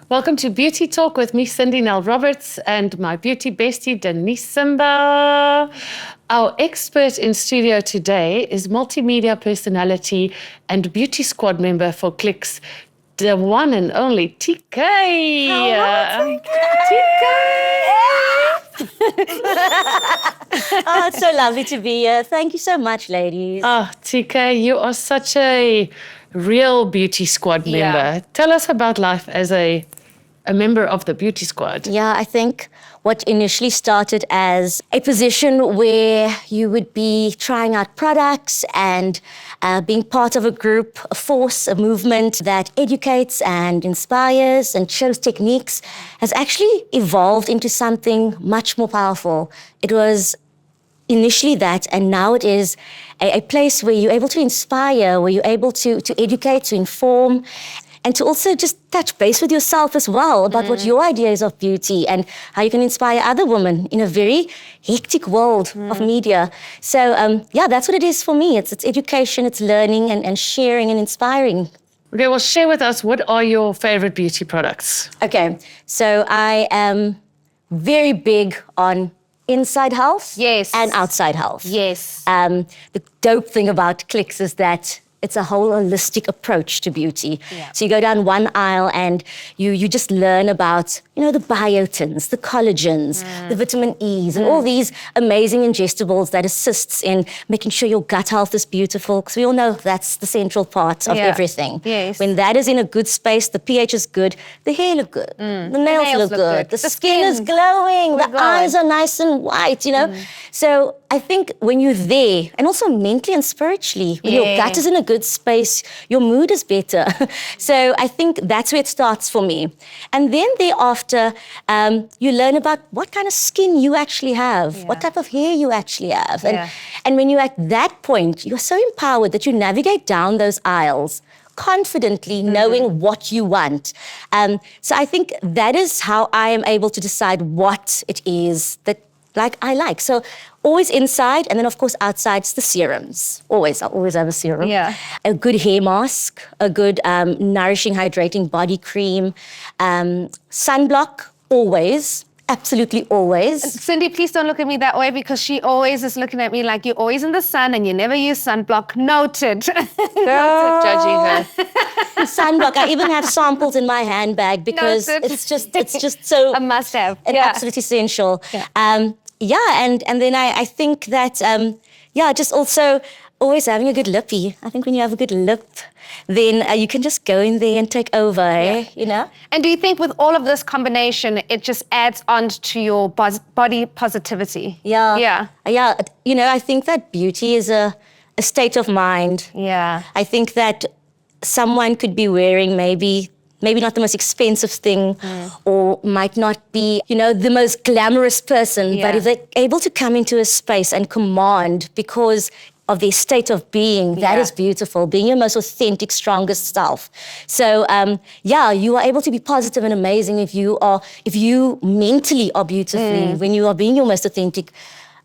Welcome to Beauty Talk with me, Cindy Nell-Roberts, and my beauty bestie, Denise Zimba. Our expert in studio today is multimedia personality and beauty squad member for Clicks, the one and only TK. Hello, Oh, it's so lovely to be here. Thank you so much, ladies. Oh, TK, you are such a real beauty squad member. Tell us about life as a member of the beauty squad. Yeah, I think what initially started as a position where you would be trying out products and being part of a group, a force, a movement that educates and inspires and shows techniques has actually evolved into something much more powerful. It was initially that, and now it is a place where you're able to inspire, where you're able to educate, to inform, and to also just touch base with yourself as well about what your ideas of beauty and how you can inspire other women in a very hectic world of media. So, that's what it is for me. It's education, it's learning and sharing and inspiring. Okay, well, share with us, what are your favorite beauty products? Okay, so I am very big on inside health and outside health. Yes. The dope thing about Clicks is that it's a whole holistic approach to beauty. Yeah. So you go down one aisle and you just learn about, the biotins, the collagens, the vitamin E's, and all these amazing ingestibles that assists in making sure your gut health is beautiful, because we all know that's the central part of everything. Yes. When that is in a good space, the pH is good, the hair look good, the nails look good, the skin is glowing, the eyes are nice and white, So I think when you're there, and also mentally and spiritually, when your gut is in a good space, your mood is better. So I think that's where it starts for me. And then thereafter, you learn about what kind of skin you actually have, what type of hair you actually have. And when you're at that point, you're so empowered that you navigate down those aisles confidently knowing what you want. So I think that is how I am able to decide what it is that I like. So always inside, and then of course outside, it's the serums. I'll always have a serum. Yeah. A good hair mask, a good nourishing, hydrating body cream, sunblock, always. Absolutely always. Cindy, please don't look at me that way, because she always is looking at me like you're always in the sun and you never use sunblock. Noted. Girl. Judging her. Sunblock. I even have samples in my handbag because Noted. it's just so A must-have. absolutely essential. And then I think that just also always having a good lippy. I think when you have a good lip, then you can just go in there and take over, And do you think with all of this combination, it just adds on to your body positivity? Yeah. I think that beauty is a state of mind. Yeah. I think that someone could be wearing maybe not the most expensive thing, or might not be, the most glamorous person, but if they're able to come into a space and command because of their state of being, that is beautiful, being your most authentic, strongest self. So, you are able to be positive and amazing if you mentally are beautifully, when you are being your most authentic,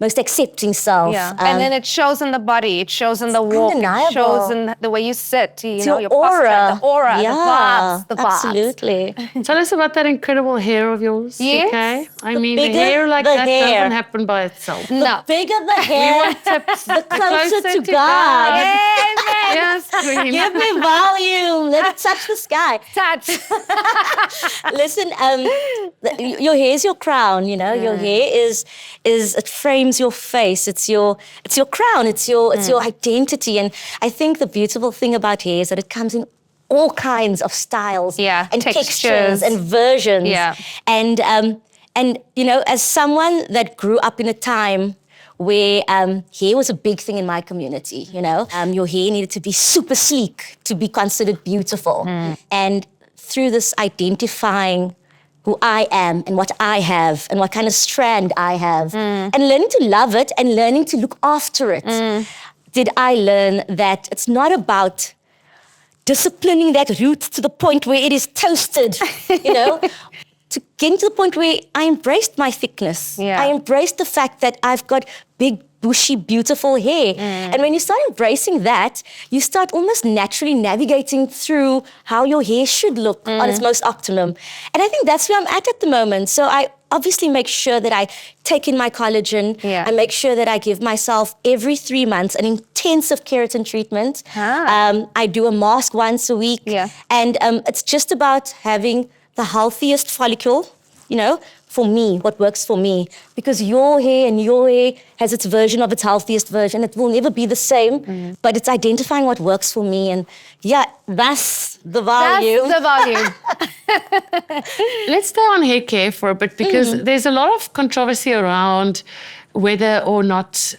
most accepting self. Yeah. And then it shows in the body, it shows in the walk, it shows in the way you sit, your aura. posture, the aura, the vibes. Absolutely. Tell us about that incredible hair of yours, Yes. okay? I mean, the bigger hair like the that hair. doesn't happen by itself. No. The bigger the hair, want tips. the closer to God. Yes, queen. Give me volume. Let it touch the sky. Touch. Listen, your hair is your crown. Your hair is it frames your face. It's your crown. It's your identity. And I think the beautiful thing about hair is that it comes in all kinds of styles, and textures and versions. Yeah. And as someone that grew up in a time where hair was a big thing in my community, your hair needed to be super sleek to be considered beautiful. And through this identifying who I am and what I have and what kind of strand I have, and learning to love it and learning to look after it, did I learn that it's not about disciplining that root to the point where it is toasted, to getting to the point where I embraced my thickness. Yeah. I embraced the fact that I've got big, bushy, beautiful hair. And when you start embracing that, you start almost naturally navigating through how your hair should look on its most optimum. And I think that's where I'm at the moment. So I obviously make sure that I take in my collagen. Yeah. I make sure that I give myself every 3 months an intensive keratin treatment. I do a mask once a week. Yeah. And it's just about having the healthiest follicle, for me, what works for me. Because your hair has its version of its healthiest version. It will never be the same, but it's identifying what works for me. And yeah, that's the value. That's the value. Let's stay on hair care for a bit, because there's a lot of controversy around whether or not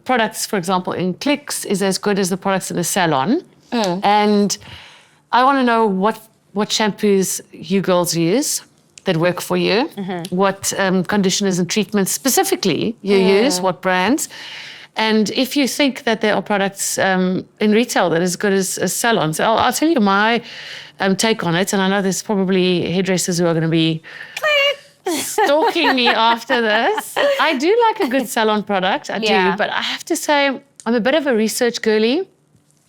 products, for example, in Clicks is as good as the products in the salon. And I want to know what shampoos you girls use that work for you, what conditioners and treatments specifically you use, what brands, and if you think that there are products in retail that are as good as salons. So I'll tell you my take on it, and I know there's probably hairdressers who are going to be stalking me after this. I do like a good salon product, I do, but I have to say I'm a bit of a research girly.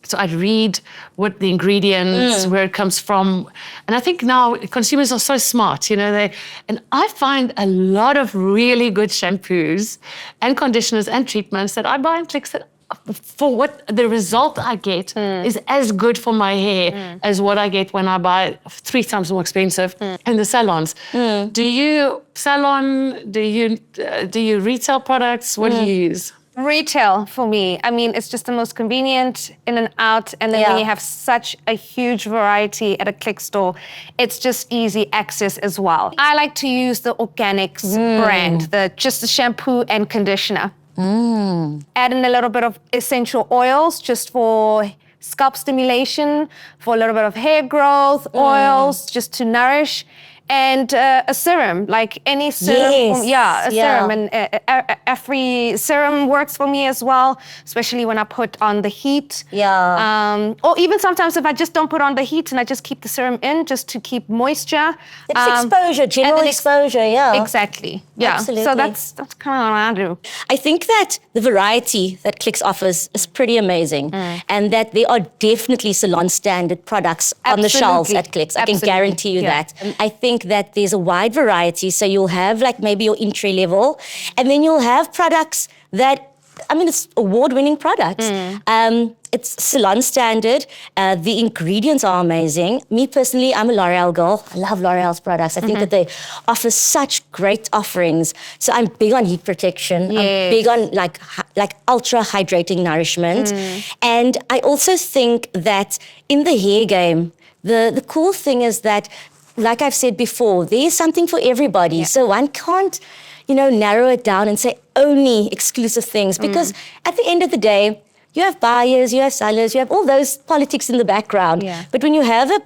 So I'd read what the ingredients, where it comes from. And I think now consumers are so smart, and I find a lot of really good shampoos and conditioners and treatments that I buy in Clicks that for what the result I get is as good for my hair as what I get when I buy 3 times more expensive in the salons. Do you salon, do you retail products? What do you use? Retail for me. I mean, it's just the most convenient in and out. And then when you have such a huge variety at a Click store, it's just easy access as well. I like to use the Organics brand, just the shampoo and conditioner. Add in a little bit of essential oils just for scalp stimulation, for a little bit of hair growth, oils just to nourish. And a serum, like any serum. Serum. And every serum works for me as well, especially when I put on the heat. Or even sometimes if I just don't put on the heat and I just keep the serum in just to keep moisture. It's exposure, general exposure, Exactly. Yeah. Absolutely. So that's kind of what I do. I think that the variety that Clicks offers is pretty amazing, and that there are definitely salon standard products on the shelves at Clicks. I can guarantee you that. I think that there's a wide variety. So you'll have like maybe your entry level, and then you'll have products that, it's award-winning products. It's salon standard. The ingredients are amazing. Me personally, I'm a L'Oreal girl. I love L'Oreal's products. I think that they offer such great offerings. So I'm big on heat protection. I'm big on like ultra hydrating nourishment. And I also think that in the hair game, the cool thing is that, like I've said before, there's something for everybody. So one can't, narrow it down and say only exclusive things, because at the end of the day, you have buyers, you have sellers, you have all those politics in the background. But when you have a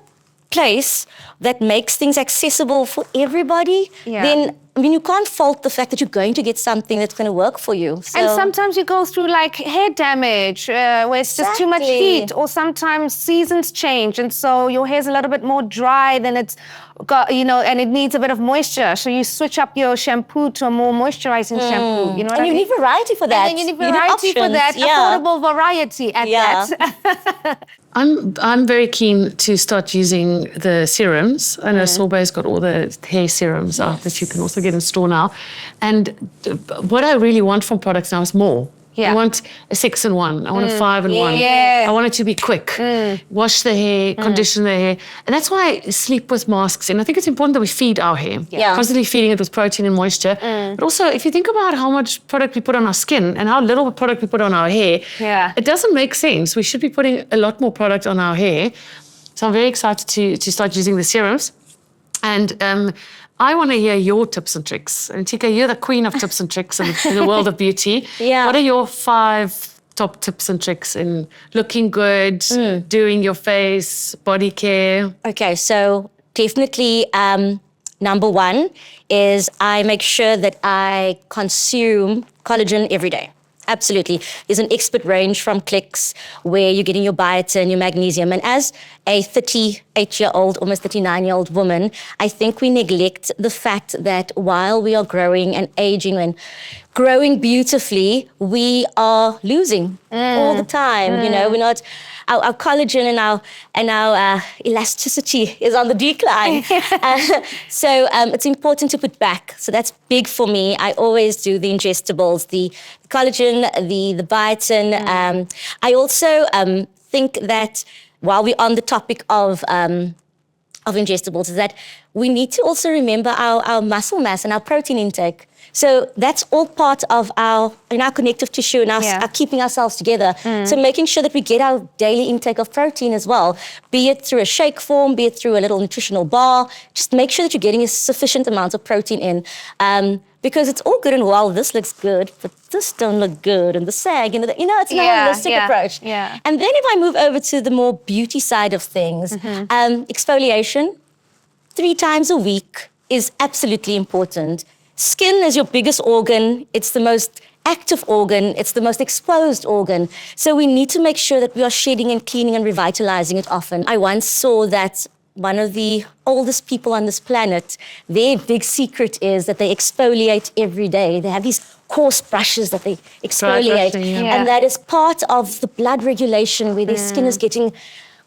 place that makes things accessible for everybody, then you can't fault the fact that you're going to get something that's going to work for you. So. And sometimes you go through like hair damage where it's just too much heat, or sometimes seasons change, and so your hair's a little bit more dry than it's got, and it needs a bit of moisture. So you switch up your shampoo to a more moisturizing shampoo. And you need variety for that. And then you need variety for that, affordable variety at that. I'm very keen to start using the serums. I know Sorbet's got all the hair serums out that you can also get in store now. And what I really want from products now is more. I want a 6-in-1. I want a 5-in-1. I want it to be quick. Wash the hair, condition the hair. And that's why I sleep with masks. And I think it's important that we feed our hair. Constantly feeding it with protein and moisture. But also, if you think about how much product we put on our skin and how little product we put on our hair, it doesn't make sense. We should be putting a lot more product on our hair. So I'm very excited to start using the serums. And I want to hear your tips and tricks. And Tika, you're the queen of tips and tricks in the world of beauty. What are your 5 top tips and tricks in looking good, doing your face, body care? Okay, so definitely number 1 is I make sure that I consume collagen every day. Absolutely. There's an expert range from Clicks where you're getting your biotin, your magnesium. And as a 38-year-old, almost 39-year-old woman, I think we neglect the fact that while we are growing and aging and growing beautifully, we are losing all the time. You know, we're not... Our collagen and our elasticity is on the decline. So it's important to put back. So that's big for me. I always do the ingestibles, the collagen, the biotin. I also think that while we're on the topic of ingestibles, is that we need to also remember our muscle mass and our protein intake. So that's all part of our connective tissue and our keeping ourselves together. So making sure that we get our daily intake of protein as well, be it through a shake form, be it through a little nutritional bar. Just make sure that you're getting a sufficient amount of protein in. Because it's all good and well, this looks good, but this don't look good, and the sag, it's a holistic approach. Yeah. And then if I move over to the more beauty side of things, exfoliation 3 times a week is absolutely important. Skin is your biggest organ. It's the most active organ. It's the most exposed organ. So we need to make sure that we are shedding and cleaning and revitalizing it often. I once saw that one of the oldest people on this planet, their big secret is that they exfoliate every day. They have these coarse brushes that they exfoliate. And that is part of the blood regulation where their skin is getting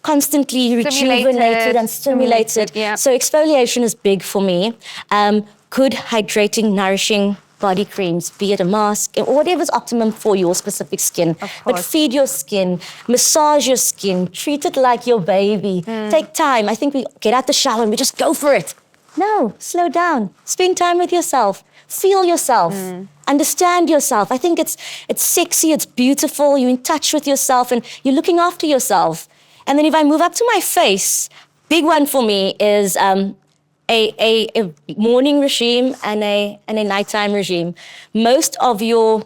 constantly rejuvenated and stimulated. So exfoliation is big for me. Good hydrating, nourishing body creams, be it a mask, or whatever's optimum for your specific skin. But feed your skin, massage your skin, treat it like your baby. Take time. I think we get out the shower and we just go for it. No, slow down. Spend time with yourself. Feel yourself. Understand yourself. I think it's sexy, it's beautiful, you're in touch with yourself and you're looking after yourself. And then if I move up to my face, big one for me is a morning regime and a nighttime regime. Most of your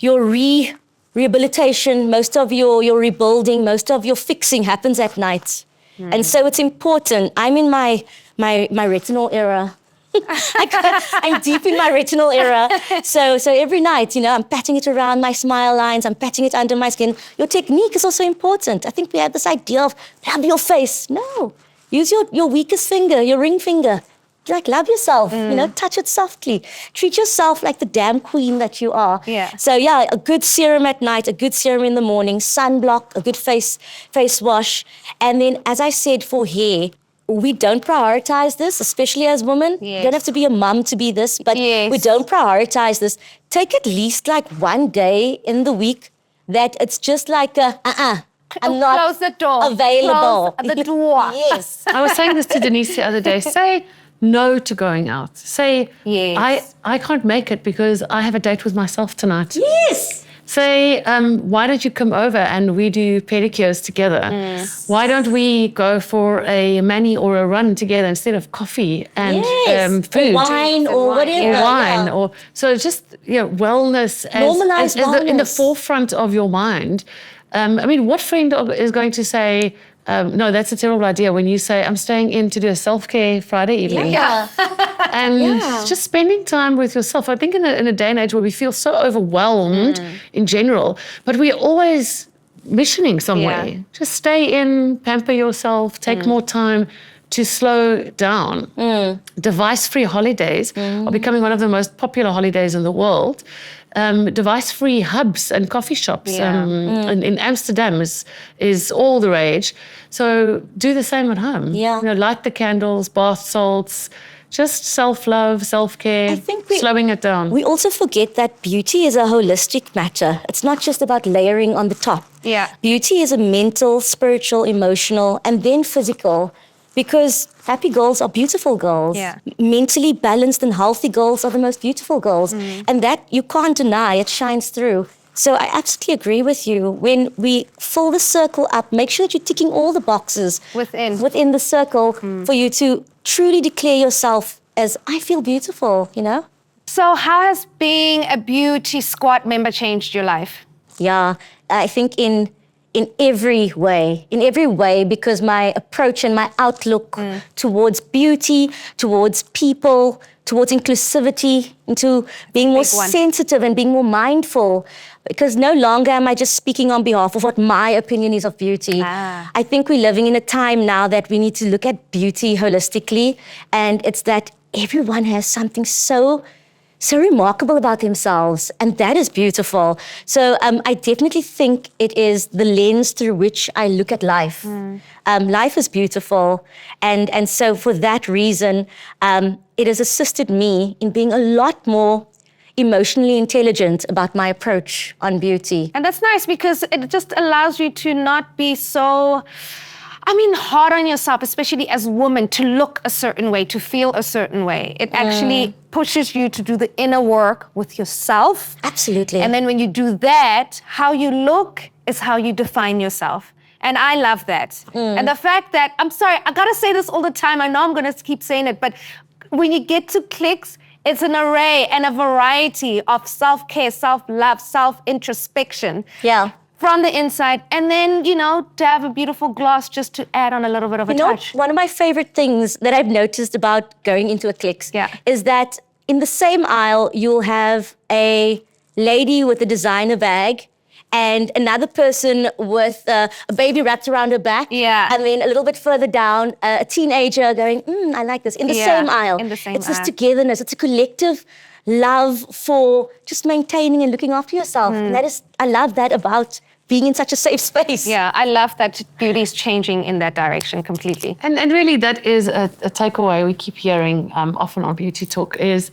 rehabilitation, most of your rebuilding, most of your fixing happens at night. And so it's important. I'm in my retinal era. I'm deep in my retinal era. So every night, I'm patting it around my smile lines, I'm patting it under my skin. Your technique is also important. I think we have this idea of rub your face. No. Use your weakest finger, your ring finger. Love yourself, touch it softly. Treat yourself like the damn queen that you are. So a good serum at night, a good serum in the morning, sunblock, a good face wash. And then, as I said, for hair, we don't prioritize this, especially as women. You don't have to be a mum to be this, but we don't prioritize this. Take at least like one day in the week that it's just like I'm not close the door. Available. Close the door. Yes. I was saying this to Denise the other day. Say no to going out. Say, I can't make it because I have a date with myself tonight. Yes. Say, why don't you come over and we do pedicures together? Why don't we go for a mani or a run together instead of coffee and food? Or wine or whatever. Or wine. Or, so just wellness as in the forefront of your mind. What friend is going to say, no, that's a terrible idea when you say, I'm staying in to do a self-care Friday evening. And just spending time with yourself. I think in a day and age where we feel so overwhelmed in general, but we're always missioning somewhere. Just stay in, pamper yourself, take more time to slow down. Device-free holidays are becoming one of the most popular holidays in the world. Device-free hubs and coffee shops in Amsterdam is all the rage. So do the same at home. Light the candles, bath salts, just self-love, self-care, slowing it down. We also forget that beauty is a holistic matter. It's not just about layering on the top. Beauty is a mental, spiritual, emotional, and then physical. Because happy girls are beautiful girls. Mentally balanced and healthy girls are the most beautiful girls. And that you can't deny, it shines through. So I absolutely agree with you. When we fill the circle up, make sure that you're ticking all the boxes within the circle for you to truly declare yourself as, I feel beautiful, So how has being a beauty squad member changed your life? I think in every way, because my approach and my outlook towards beauty, towards people, towards inclusivity, into being more sensitive and being more mindful. Because no longer am I just speaking on behalf of what my opinion is of beauty. I think we're living in a time now that we need to look at beauty holistically, and it's that everyone has something so remarkable about themselves, and that is beautiful. So I definitely think it is the lens through which I look at life. Life is beautiful, and so for that reason, it has assisted me in being a lot more emotionally intelligent about my approach on beauty. And that's nice because it just allows you to not be so, hard on yourself, especially as women, to look a certain way, to feel a certain way. It actually pushes you to do the inner work with yourself. Absolutely. And then when you do that, how you look is how you define yourself. And I love that. And the fact that, I'm sorry, I gotta say this all the time. I know I'm gonna keep saying it, but when you get to Clicks, it's an array and a variety of self-care, self-love, self-introspection. Yeah. From the inside, and then, to have a beautiful gloss just to add on a little bit of a touch. One of my favorite things that I've noticed about going into a Clicks is that in the same aisle, you'll have a lady with a designer bag and another person with a baby wrapped around her back. Yeah. And then a little bit further down, a teenager going, I like this, in the same aisle. In the same It's aisle. this togetherness. It's a collective love for just maintaining and looking after yourself. And I love that about being in such a safe space. Yeah, I love that beauty is changing in that direction completely. And really, that is a takeaway we keep hearing often on Beauty Talk is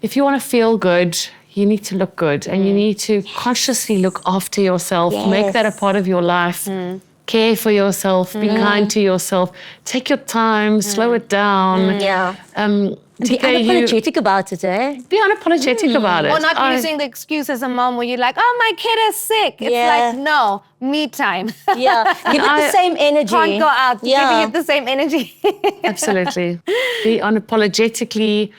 if you want to feel good, you need to look good and you need to consciously look after yourself, make that a part of your life. Care for yourself, be kind to yourself, take your time, slow it down. Be unapologetic about it, eh? Be unapologetic about it. Or not using the excuse as a mom where you're like, oh, my kid is sick. It's like, no, me time. Give it the same energy. Can't go out, giving it the same energy. Absolutely. Be unapologetically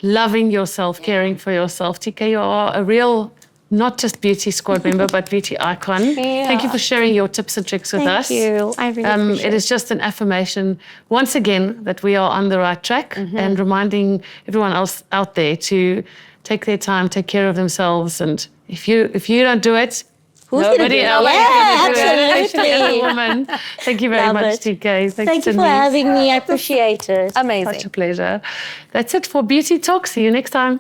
loving yourself, caring for yourself. TK, you are a real, not just Beauty Squad member, but beauty icon. Thank you for sharing your tips and tricks with us. Thank you. I really appreciate it is just an affirmation, once again, that we are on the right track and reminding everyone else out there to take their time, take care of themselves. And if you don't do it, nobody else is going to do it. Especially as a woman. Thank you very much, TK. Thank you for having me. I appreciate it. Amazing. Such a pleasure. That's it for Beauty Talk. See you next time.